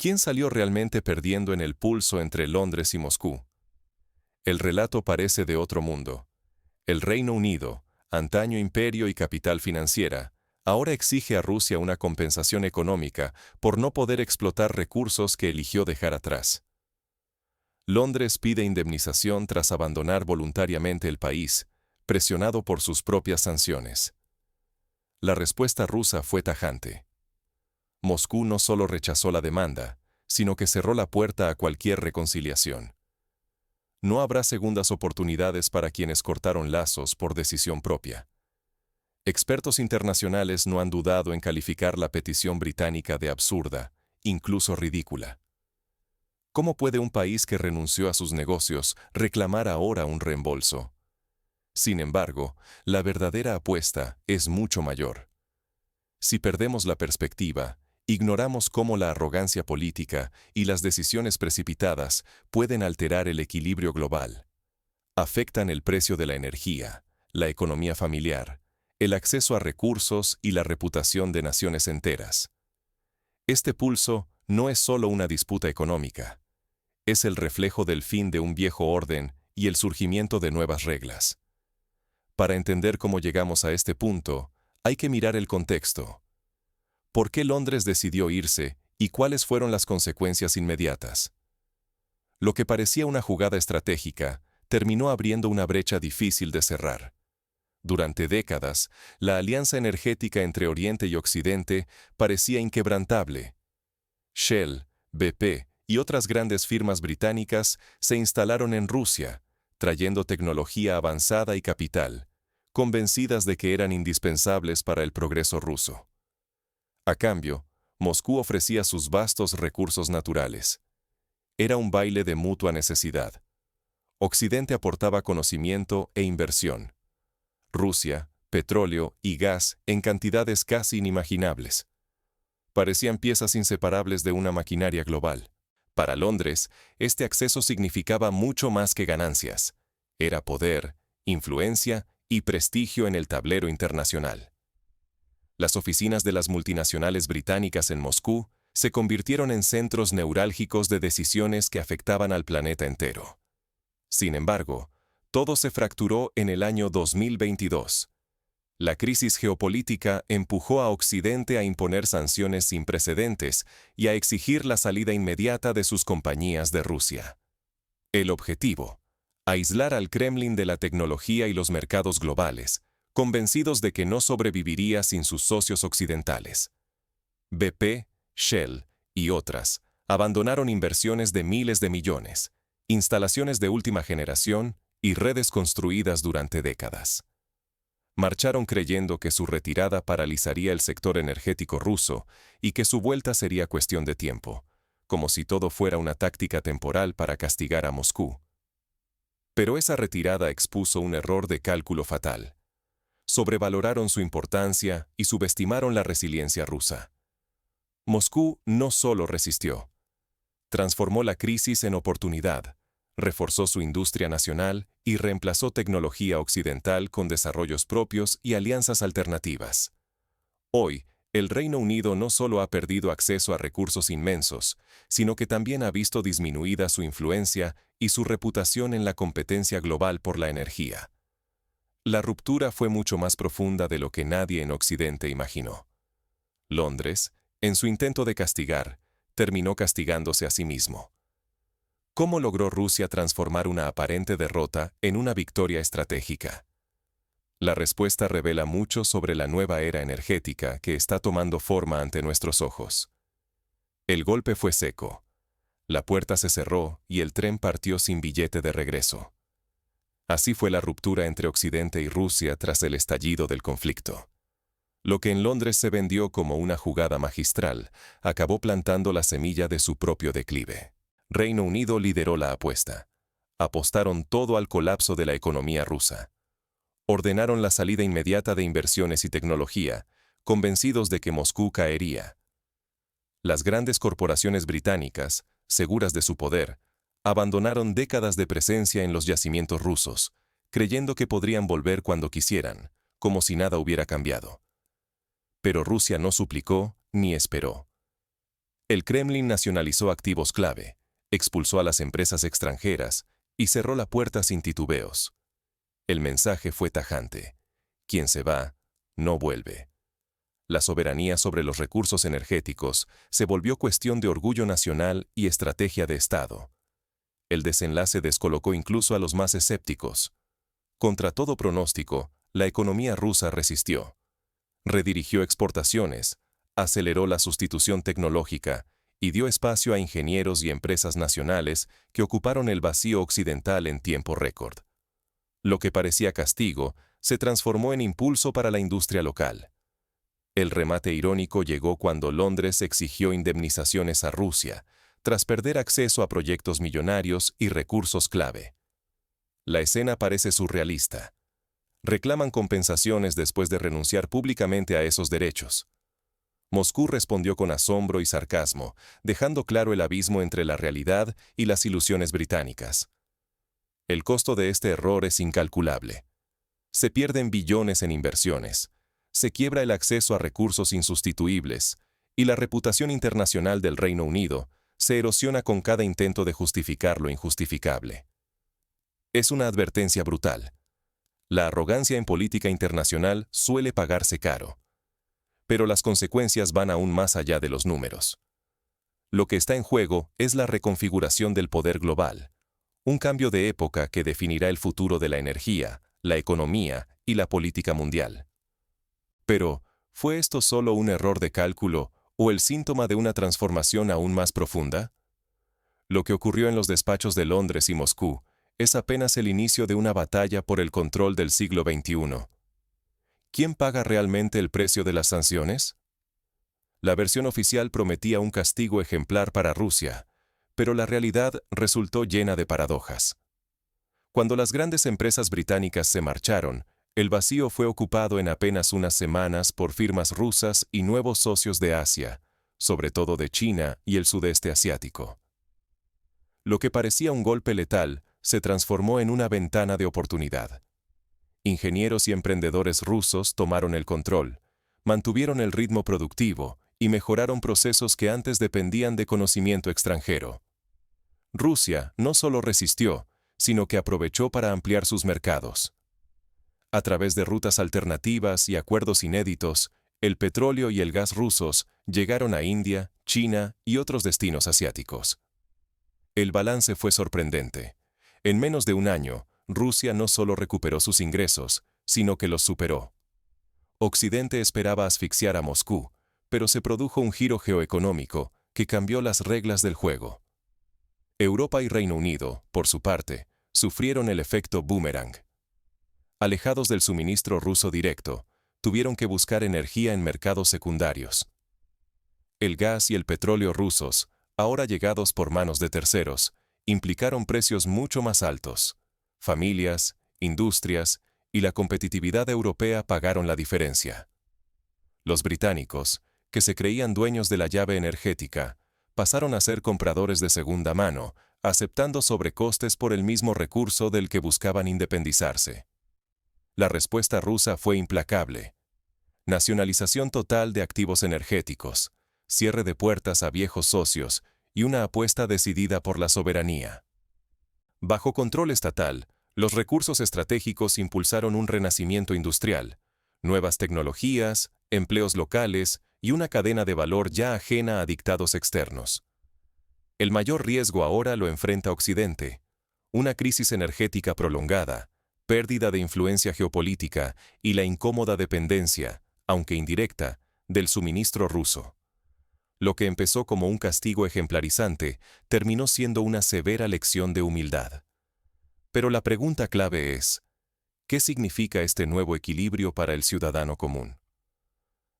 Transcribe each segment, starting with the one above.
¿Quién salió realmente perdiendo en el pulso entre Londres y Moscú? El relato parece de otro mundo. El Reino Unido, antaño imperio y capital financiera, ahora exige a Rusia una compensación económica por no poder explotar recursos que eligió dejar atrás. Londres pide indemnización tras abandonar voluntariamente el país, presionado por sus propias sanciones. La respuesta rusa fue tajante. Moscú no solo rechazó la demanda, sino que cerró la puerta a cualquier reconciliación. No habrá segundas oportunidades para quienes cortaron lazos por decisión propia. Expertos internacionales no han dudado en calificar la petición británica de absurda, incluso ridícula. ¿Cómo puede un país que renunció a sus negocios reclamar ahora un reembolso? Sin embargo, la verdadera apuesta es mucho mayor. Si perdemos la perspectiva, ignoramos cómo la arrogancia política y las decisiones precipitadas pueden alterar el equilibrio global. Afectan el precio de la energía, la economía familiar, el acceso a recursos y la reputación de naciones enteras. Este pulso no es solo una disputa económica. Es el reflejo del fin de un viejo orden y el surgimiento de nuevas reglas. Para entender cómo llegamos a este punto, hay que mirar el contexto. ¿Por qué Londres decidió irse y cuáles fueron las consecuencias inmediatas? Lo que parecía una jugada estratégica terminó abriendo una brecha difícil de cerrar. Durante décadas, la alianza energética entre Oriente y Occidente parecía inquebrantable. Shell, BP y otras grandes firmas británicas se instalaron en Rusia, trayendo tecnología avanzada y capital, convencidas de que eran indispensables para el progreso ruso. A cambio, Moscú ofrecía sus vastos recursos naturales. Era un baile de mutua necesidad. Occidente aportaba conocimiento e inversión. Rusia, petróleo y gas en cantidades casi inimaginables. Parecían piezas inseparables de una maquinaria global. Para Londres, este acceso significaba mucho más que ganancias. Era poder, influencia y prestigio en el tablero internacional. Las oficinas de las multinacionales británicas en Moscú se convirtieron en centros neurálgicos de decisiones que afectaban al planeta entero. Sin embargo, todo se fracturó en el año 2022. La crisis geopolítica empujó a Occidente a imponer sanciones sin precedentes y a exigir la salida inmediata de sus compañías de Rusia. El objetivo: aislar al Kremlin de la tecnología y los mercados globales, convencidos de que no sobreviviría sin sus socios occidentales. BP, Shell y otras abandonaron inversiones de miles de millones, instalaciones de última generación y redes construidas durante décadas. Marcharon creyendo que su retirada paralizaría el sector energético ruso y que su vuelta sería cuestión de tiempo, como si todo fuera una táctica temporal para castigar a Moscú. Pero esa retirada expuso un error de cálculo fatal. Sobrevaloraron su importancia y subestimaron la resiliencia rusa. Moscú no solo resistió, transformó la crisis en oportunidad, reforzó su industria nacional y reemplazó tecnología occidental con desarrollos propios y alianzas alternativas. Hoy, el Reino Unido no solo ha perdido acceso a recursos inmensos, sino que también ha visto disminuida su influencia y su reputación en la competencia global por la energía. La ruptura fue mucho más profunda de lo que nadie en Occidente imaginó. Londres, en su intento de castigar, terminó castigándose a sí mismo. ¿Cómo logró Rusia transformar una aparente derrota en una victoria estratégica? La respuesta revela mucho sobre la nueva era energética que está tomando forma ante nuestros ojos. El golpe fue seco. La puerta se cerró y el tren partió sin billete de regreso. Así fue la ruptura entre Occidente y Rusia tras el estallido del conflicto. Lo que en Londres se vendió como una jugada magistral, acabó plantando la semilla de su propio declive. Reino Unido lideró la apuesta. Apostaron todo al colapso de la economía rusa. Ordenaron la salida inmediata de inversiones y tecnología, convencidos de que Moscú caería. Las grandes corporaciones británicas, seguras de su poder, abandonaron décadas de presencia en los yacimientos rusos, creyendo que podrían volver cuando quisieran, como si nada hubiera cambiado. Pero Rusia no suplicó ni esperó. El Kremlin nacionalizó activos clave, expulsó a las empresas extranjeras y cerró la puerta sin titubeos. El mensaje fue tajante: quien se va, no vuelve. La soberanía sobre los recursos energéticos se volvió cuestión de orgullo nacional y estrategia de Estado. El desenlace descolocó incluso a los más escépticos. Contra todo pronóstico, la economía rusa resistió. Redirigió exportaciones, aceleró la sustitución tecnológica y dio espacio a ingenieros y empresas nacionales que ocuparon el vacío occidental en tiempo récord. Lo que parecía castigo se transformó en impulso para la industria local. El remate irónico llegó cuando Londres exigió indemnizaciones a Rusia, tras perder acceso a proyectos millonarios y recursos clave. La escena parece surrealista. Reclaman compensaciones después de renunciar públicamente a esos derechos. Moscú respondió con asombro y sarcasmo, dejando claro el abismo entre la realidad y las ilusiones británicas. El costo de este error es incalculable. Se pierden billones en inversiones, se quiebra el acceso a recursos insustituibles, y la reputación internacional del Reino Unido se erosiona con cada intento de justificar lo injustificable. Es una advertencia brutal. La arrogancia en política internacional suele pagarse caro. Pero las consecuencias van aún más allá de los números. Lo que está en juego es la reconfiguración del poder global, un cambio de época que definirá el futuro de la energía, la economía y la política mundial. Pero, ¿fue esto solo un error de cálculo o el síntoma de una transformación aún más profunda? Lo que ocurrió en los despachos de Londres y Moscú es apenas el inicio de una batalla por el control del siglo XXI. ¿Quién paga realmente el precio de las sanciones? La versión oficial prometía un castigo ejemplar para Rusia, pero la realidad resultó llena de paradojas. Cuando las grandes empresas británicas se marcharon, el vacío fue ocupado en apenas unas semanas por firmas rusas y nuevos socios de Asia, sobre todo de China y el sudeste asiático. Lo que parecía un golpe letal se transformó en una ventana de oportunidad. Ingenieros y emprendedores rusos tomaron el control, mantuvieron el ritmo productivo y mejoraron procesos que antes dependían de conocimiento extranjero. Rusia no solo resistió, sino que aprovechó para ampliar sus mercados. A través de rutas alternativas y acuerdos inéditos, el petróleo y el gas rusos llegaron a India, China y otros destinos asiáticos. El balance fue sorprendente. En menos de un año, Rusia no solo recuperó sus ingresos, sino que los superó. Occidente esperaba asfixiar a Moscú, pero se produjo un giro geoeconómico que cambió las reglas del juego. Europa y Reino Unido, por su parte, sufrieron el efecto boomerang. Alejados del suministro ruso directo, tuvieron que buscar energía en mercados secundarios. El gas y el petróleo rusos, ahora llegados por manos de terceros, implicaron precios mucho más altos. Familias, industrias y la competitividad europea pagaron la diferencia. Los británicos, que se creían dueños de la llave energética, pasaron a ser compradores de segunda mano, aceptando sobrecostes por el mismo recurso del que buscaban independizarse. La respuesta rusa fue implacable. Nacionalización total de activos energéticos, cierre de puertas a viejos socios y una apuesta decidida por la soberanía. Bajo control estatal, los recursos estratégicos impulsaron un renacimiento industrial, nuevas tecnologías, empleos locales y una cadena de valor ya ajena a dictados externos. El mayor riesgo ahora lo enfrenta Occidente: una crisis energética prolongada, pérdida de influencia geopolítica y la incómoda dependencia, aunque indirecta, del suministro ruso. Lo que empezó como un castigo ejemplarizante terminó siendo una severa lección de humildad. Pero la pregunta clave es: ¿qué significa este nuevo equilibrio para el ciudadano común?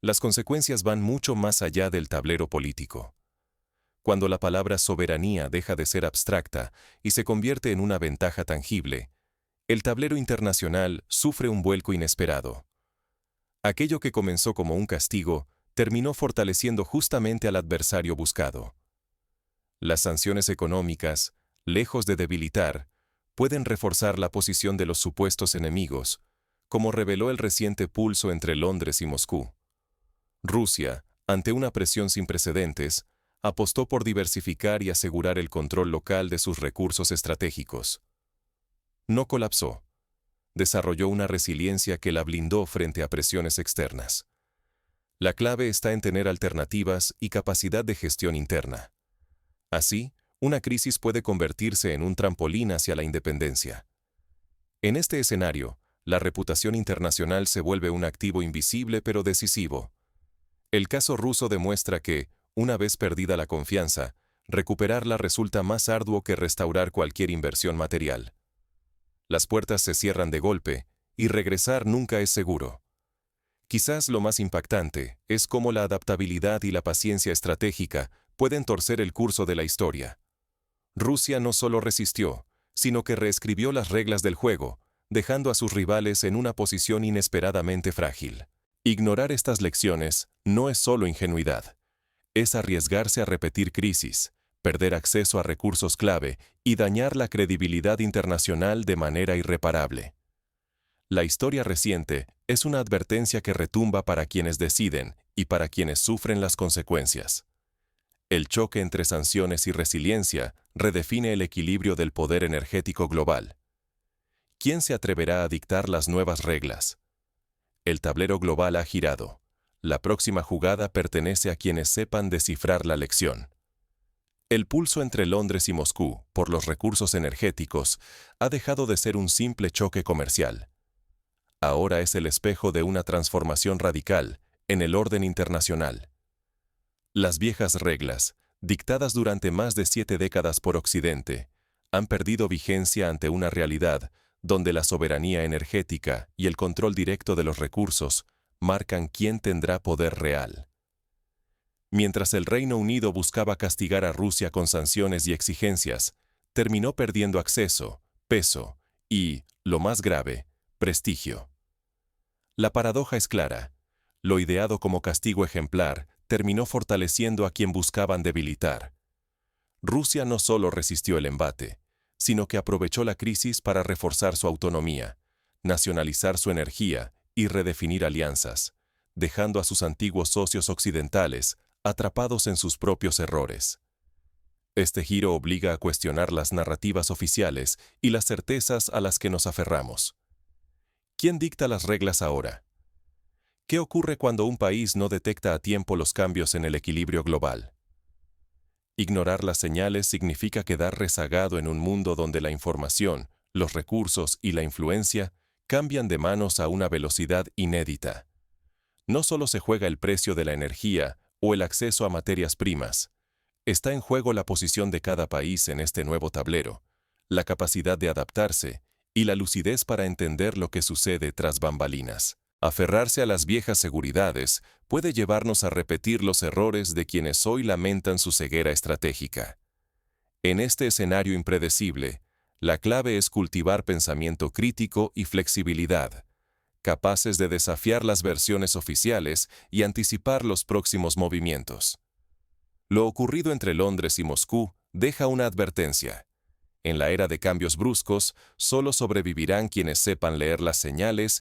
Las consecuencias van mucho más allá del tablero político. Cuando la palabra soberanía deja de ser abstracta y se convierte en una ventaja tangible, el tablero internacional sufre un vuelco inesperado. Aquello que comenzó como un castigo terminó fortaleciendo justamente al adversario buscado. Las sanciones económicas, lejos de debilitar, pueden reforzar la posición de los supuestos enemigos, como reveló el reciente pulso entre Londres y Moscú. Rusia, ante una presión sin precedentes, apostó por diversificar y asegurar el control local de sus recursos estratégicos. No colapsó. Desarrolló una resiliencia que la blindó frente a presiones externas. La clave está en tener alternativas y capacidad de gestión interna. Así, una crisis puede convertirse en un trampolín hacia la independencia. En este escenario, la reputación internacional se vuelve un activo invisible pero decisivo. El caso ruso demuestra que, una vez perdida la confianza, recuperarla resulta más arduo que restaurar cualquier inversión material. Las puertas se cierran de golpe, y regresar nunca es seguro. Quizás lo más impactante es cómo la adaptabilidad y la paciencia estratégica pueden torcer el curso de la historia. Rusia no solo resistió, sino que reescribió las reglas del juego, dejando a sus rivales en una posición inesperadamente frágil. Ignorar estas lecciones no es solo ingenuidad, es arriesgarse a repetir crisis, perder acceso a recursos clave y dañar la credibilidad internacional de manera irreparable. La historia reciente es una advertencia que retumba para quienes deciden y para quienes sufren las consecuencias. El choque entre sanciones y resiliencia redefine el equilibrio del poder energético global. ¿Quién se atreverá a dictar las nuevas reglas? El tablero global ha girado. La próxima jugada pertenece a quienes sepan descifrar la lección. El pulso entre Londres y Moscú, por los recursos energéticos, ha dejado de ser un simple choque comercial. Ahora es el espejo de una transformación radical en el orden internacional. Las viejas reglas, dictadas durante más de 7 décadas por Occidente, han perdido vigencia ante una realidad donde la soberanía energética y el control directo de los recursos marcan quién tendrá poder real. Mientras el Reino Unido buscaba castigar a Rusia con sanciones y exigencias, terminó perdiendo acceso, peso y, lo más grave, prestigio. La paradoja es clara. Lo ideado como castigo ejemplar terminó fortaleciendo a quien buscaban debilitar. Rusia no solo resistió el embate, sino que aprovechó la crisis para reforzar su autonomía, nacionalizar su energía y redefinir alianzas, dejando a sus antiguos socios occidentales atrapados en sus propios errores. Este giro obliga a cuestionar las narrativas oficiales y las certezas a las que nos aferramos. ¿Quién dicta las reglas ahora? ¿Qué ocurre cuando un país no detecta a tiempo los cambios en el equilibrio global? Ignorar las señales significa quedar rezagado en un mundo donde la información, los recursos y la influencia cambian de manos a una velocidad inédita. No solo se juega el precio de la energía o el acceso a materias primas. Está en juego la posición de cada país en este nuevo tablero, la capacidad de adaptarse y la lucidez para entender lo que sucede tras bambalinas. Aferrarse a las viejas seguridades puede llevarnos a repetir los errores de quienes hoy lamentan su ceguera estratégica. En este escenario impredecible, la clave es cultivar pensamiento crítico y flexibilidad, capaces de desafiar las versiones oficiales y anticipar los próximos movimientos. Lo ocurrido entre Londres y Moscú deja una advertencia. En la era de cambios bruscos, solo sobrevivirán quienes sepan leer las señales